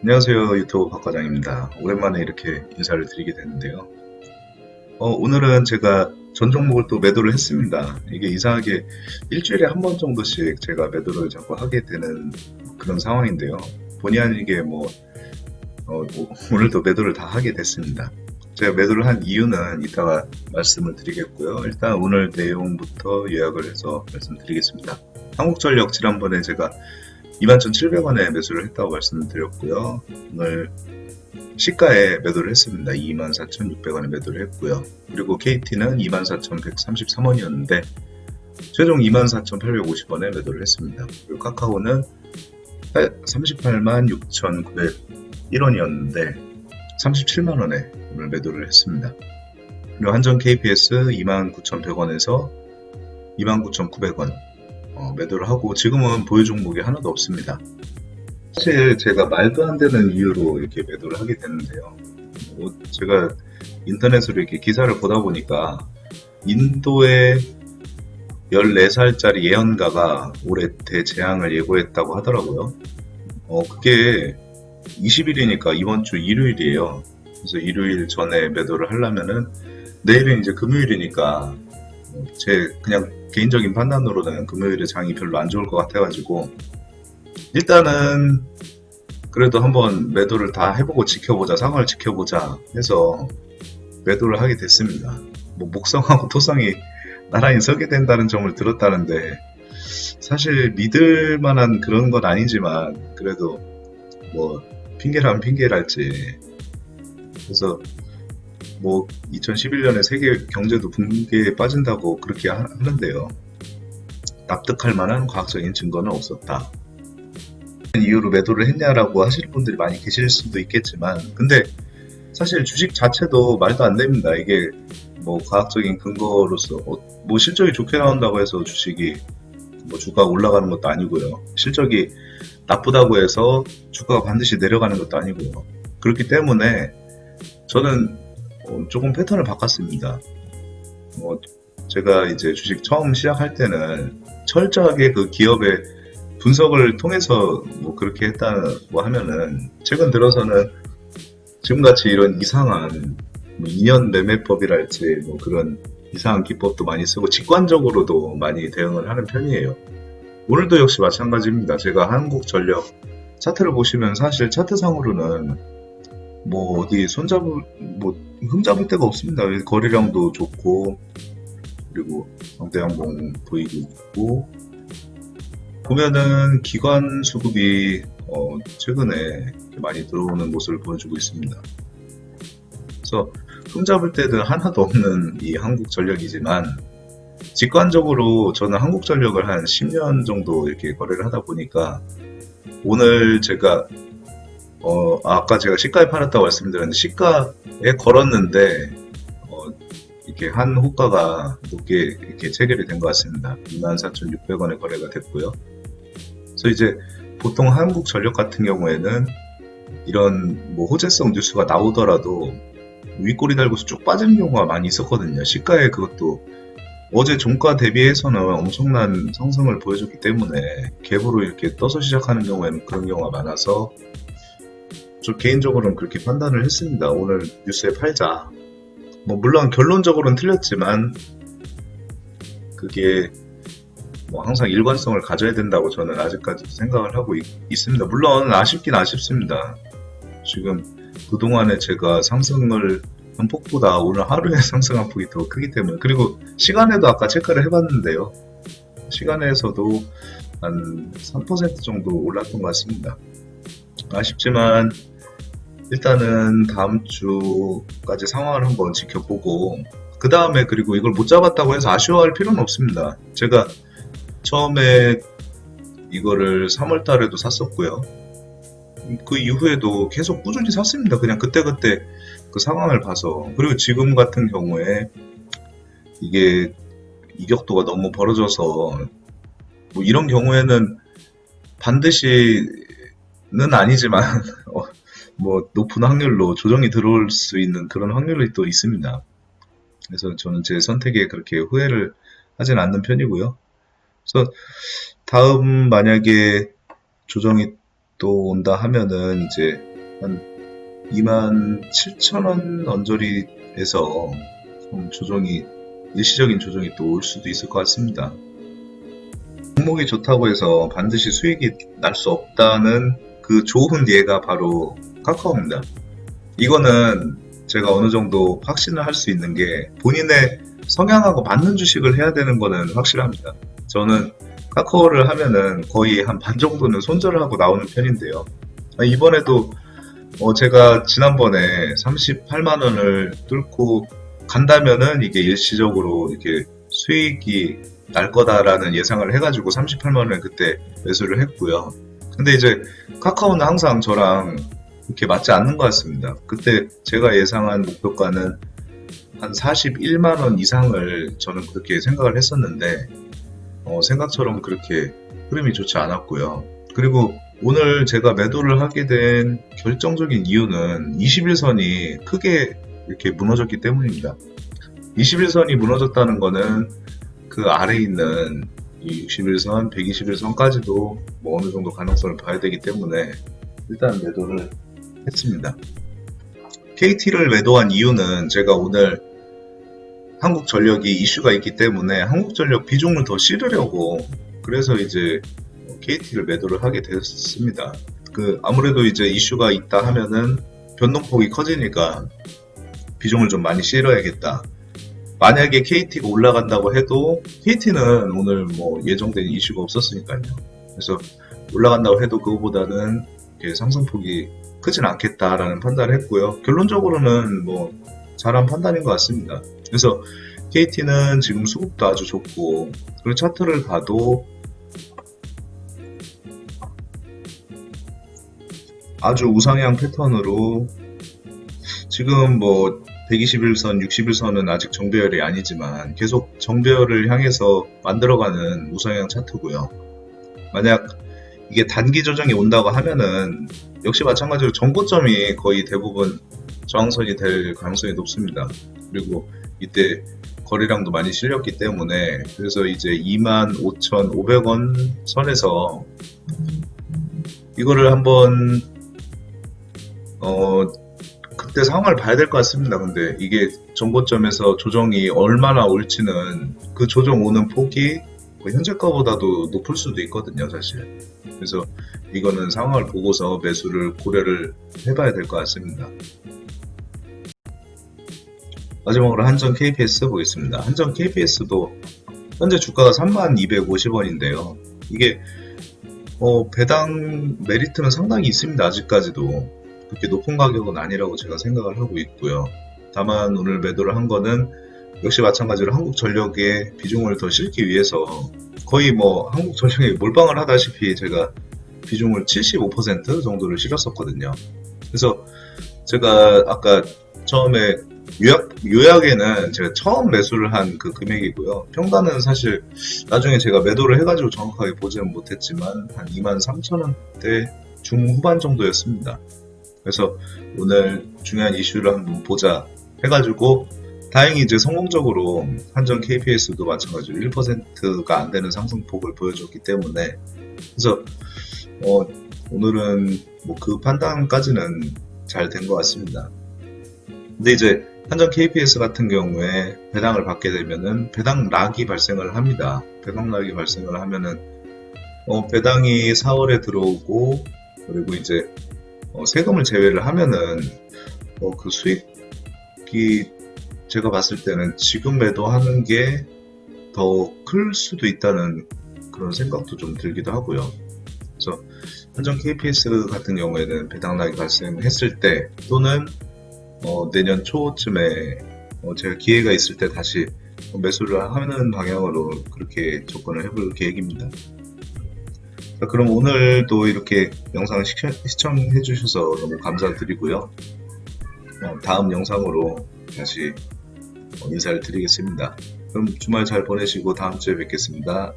안녕하세요. 유튜브 박과장입니다. 오랜만에 이렇게 인사를 드리게 됐는데요. 오늘은 제가 전 종목을 또 매도를 했습니다. 이게 이상하게 일주일에 한 번 정도씩 제가 매도를 자꾸 하게 되는 그런 상황인데요. 본의 아니게 오늘도 매도를 다 하게 됐습니다. 제가 매도를 한 이유는 이따가 말씀을 드리겠고요. 일단 오늘 내용부터 요약을 해서 말씀드리겠습니다. 한국전력 지난번에 제가 21,700원에 매수를 했다고 말씀드렸고요. 오늘 시가에 매도를 했습니다. 24,600원에 매도를 했고요. 그리고 KT는 24,133원이었는데 최종 24,850원에 매도를 했습니다. 그리고 카카오는 386,901원이었는데 37만원에 오늘 매도를 했습니다. 그리고 한전 KPS 29,100원에서 29,900원 매도를 하고 지금은 보유 종목이 하나도 없습니다. 사실 제가 말도 안 되는 이유로 이렇게 매도를 하게 됐는데요. 제가 인터넷으로 이렇게 기사를 보다 보니까 인도의 14살짜리 예언가가 올해 대재앙을 예고했다고 하더라고요. 그게 20일이니까 이번 주 일요일이에요. 그래서 일요일 전에 매도를 하려면은 내일은 이제 금요일이니까 제 그냥 개인적인 판단으로는 금요일에 장이 별로 안 좋을 것 같아가지고 일단은 그래도 한번 매도를 다 해보고 지켜보자, 상황을 지켜보자 해서 매도를 하게 됐습니다. 목성하고 토성이 나란히 서게 된다는 점을 들었다는데 사실 믿을 만한 그런 건 아니지만 그래도 핑계라면 핑계랄지 그래서 2011년에 세계 경제도 붕괴에 빠진다고 그렇게 하는데요. 납득할 만한 과학적인 증거는 없었다. 이유로 매도를 했냐라고 하시는 분들이 많이 계실 수도 있겠지만 근데 사실 주식 자체도 말도 안 됩니다. 이게 과학적인 근거로서 실적이 좋게 나온다고 해서 주식이 주가가 올라가는 것도 아니고요. 실적이 나쁘다고 해서 주가가 반드시 내려가는 것도 아니고요. 그렇기 때문에 저는 조금 패턴을 바꿨습니다. 제가 이제 주식 처음 시작할 때는 철저하게 그 기업의 분석을 통해서 그렇게 했다고 하면은 최근 들어서는 지금같이 이런 이상한 2년 매매법이랄지 그런 이상한 기법도 많이 쓰고 직관적으로도 많이 대응을 하는 편이에요. 오늘도 역시 마찬가지입니다. 제가 한국전력 차트를 보시면 사실 차트상으로는 어디 흠잡을 데가 없습니다. 거래량도 좋고 그리고 상대양봉 보이고 있고 보면은 기관 수급이 최근에 많이 들어오는 모습을 보여주고 있습니다. 그래서 흠잡을 데는 하나도 없는 이 한국전력이지만 직관적으로 저는 한국전력을 한 10년 정도 이렇게 거래를 하다 보니까 오늘 제가 아까 제가 시가에 팔았다고 말씀드렸는데 시가에 걸었는데 이렇게 한 호가가 높게 이렇게 체결이 된 것 같습니다. 24,600원에 거래가 됐고요. 그래서 이제 보통 한국전력 같은 경우에는 이런 호재성 뉴스가 나오더라도 윗꼬리 달고서 쭉 빠지는 경우가 많이 있었거든요. 시가에 그것도 어제 종가 대비해서는 엄청난 상승을 보여줬기 때문에 갭으로 이렇게 떠서 시작하는 경우에는 그런 경우가 많아서 저 개인적으로는 그렇게 판단을 했습니다. 오늘 뉴스에 팔자. 물론 결론적으로는 틀렸지만 그게 항상 일관성을 가져야 된다고 저는 아직까지 생각을 하고 있습니다. 물론 아쉽긴 아쉽습니다. 지금 그동안에 제가 상승을 한 폭보다 오늘 하루에 상승한 폭이 더 크기 때문에 그리고 시간에도 아까 체크를 해봤는데요. 시간에서도 한 3% 정도 올랐던 것 같습니다. 아쉽지만 일단은 다음 주까지 상황을 한번 지켜보고 그 다음에 그리고 이걸 못 잡았다고 해서 아쉬워할 필요는 없습니다. 제가 처음에 이거를 3월 달에도 샀었고요. 그 이후에도 계속 꾸준히 샀습니다. 그냥 그때그때 그 상황을 봐서. 그리고 지금 같은 경우에 이게 이격도가 너무 벌어져서 이런 경우에는 반드시는 아니지만 높은 확률로 조정이 들어올 수 있는 그런 확률이 또 있습니다. 그래서 저는 제 선택에 그렇게 후회를 하진 않는 편이고요. 그래서 다음 만약에 조정이 또 온다 하면은 이제 한 27,000원 언저리에서 좀 조정이, 일시적인 조정이 또 올 수도 있을 것 같습니다. 종목이 좋다고 해서 반드시 수익이 날 수 없다는 그 좋은 예가 바로 카카오입니다. 이거는 제가 어느 정도 확신을 할 수 있는 게 본인의 성향하고 맞는 주식을 해야 되는 거는 확실합니다. 저는 카카오를 하면은 거의 한 반 정도는 손절을 하고 나오는 편인데요. 이번에도 제가 지난번에 38만원을 뚫고 간다면은 이게 일시적으로 이렇게 수익이 날 거다라는 예상을 해가지고 38만원에 그때 매수를 했고요. 근데 이제 카카오는 항상 저랑 이렇게 맞지 않는 것 같습니다. 그때 제가 예상한 목표가는 한 41만원 이상을 저는 그렇게 생각을 했었는데 생각처럼 그렇게 흐름이 좋지 않았고요. 그리고 오늘 제가 매도를 하게 된 결정적인 이유는 21선이 크게 이렇게 무너졌기 때문입니다. 21선이 무너졌다는 거는 그 아래에 있는 이 61선, 121선까지도 뭐 어느 정도 가능성을 봐야 되기 때문에 일단 매도를 했습니다. KT를 매도한 이유는 제가 오늘 한국전력이 이슈가 있기 때문에 한국전력 비중을 더 실으려고, 그래서 이제 KT를 매도를 하게 됐습니다. 아무래도 이제 이슈가 있다 하면은 변동폭이 커지니까 비중을 좀 많이 실어야겠다. 만약에 KT가 올라간다고 해도 KT는 오늘 뭐 예정된 이슈가 없었으니까요. 그래서 올라간다고 해도 그거보다는 상승폭이 크진 않겠다라는 판단을 했고요. 결론적으로는 뭐 잘한 판단인 것 같습니다. 그래서 KT는 지금 수급도 아주 좋고, 그리고 차트를 봐도 아주 우상향 패턴으로 지금 뭐 121선, 61선은 아직 정배열이 아니지만 계속 정배열을 향해서 만들어가는 우상향 차트고요. 만약 이게 단기 조정이 온다고 하면은 역시 마찬가지로 정고점이 거의 대부분 저항선이 될 가능성이 높습니다. 그리고 이때 거래량도 많이 실렸기 때문에, 그래서 이제 25,500원 선에서 이거를 한번 그때 상황을 봐야 될 것 같습니다. 근데 이게 정고점에서 조정이 얼마나 올지는 그 조정 오는 폭이 현재가보다도 높을 수도 있거든요, 사실. 그래서 이거는 상황을 보고서 매수를 고려를 해봐야 될 것 같습니다. 마지막으로 한전 KPS 보겠습니다. 한전 KPS도 현재 주가가 3250원인데요. 이게 배당 메리트는 상당히 있습니다. 아직까지도 그렇게 높은 가격은 아니라고 제가 생각을 하고 있고요. 다만 오늘 매도를 한 거는 역시 마찬가지로 한국전력의 비중을 더 실기 위해서 거의 뭐 한국전력에 몰빵을 하다시피 제가 비중을 75% 정도를 실었었거든요. 그래서 제가 아까 처음에 요약에는 제가 처음 매수를 한 그 금액이고요. 평단은 사실 나중에 제가 매도를 해가지고 정확하게 보지는 못했지만 한 23,000원대 중후반 정도였습니다. 그래서 오늘 중요한 이슈를 한번 보자 해가지고 다행히 이제 성공적으로 한전 KPS도 마찬가지로 1%가 안 되는 상승폭을 보여줬기 때문에, 그래서 오늘은 뭐 그 판단까지는 잘 된 것 같습니다. 근데 이제 한전 KPS 같은 경우에 배당을 받게 되면은 배당 락이 발생을 합니다. 배당 락이 발생을 하면은 배당이 4월에 들어오고, 그리고 이제 세금을 제외를 하면은 그 수익이 제가 봤을 때는 지금 매도하는 게 더 클 수도 있다는 그런 생각도 좀 들기도 하고요. 그래서 한전 KPS 같은 경우에는 배당락이 발생했을 때 또는 내년 초쯤에 제가 기회가 있을 때 다시 매수를 하는 방향으로 그렇게 접근을 해볼 계획입니다. 자, 그럼 오늘도 이렇게 영상을 시청해 주셔서 너무 감사드리고요. 다음 영상으로 다시 인사를 드리겠습니다. 그럼 주말 잘 보내시고 다음 주에 뵙겠습니다.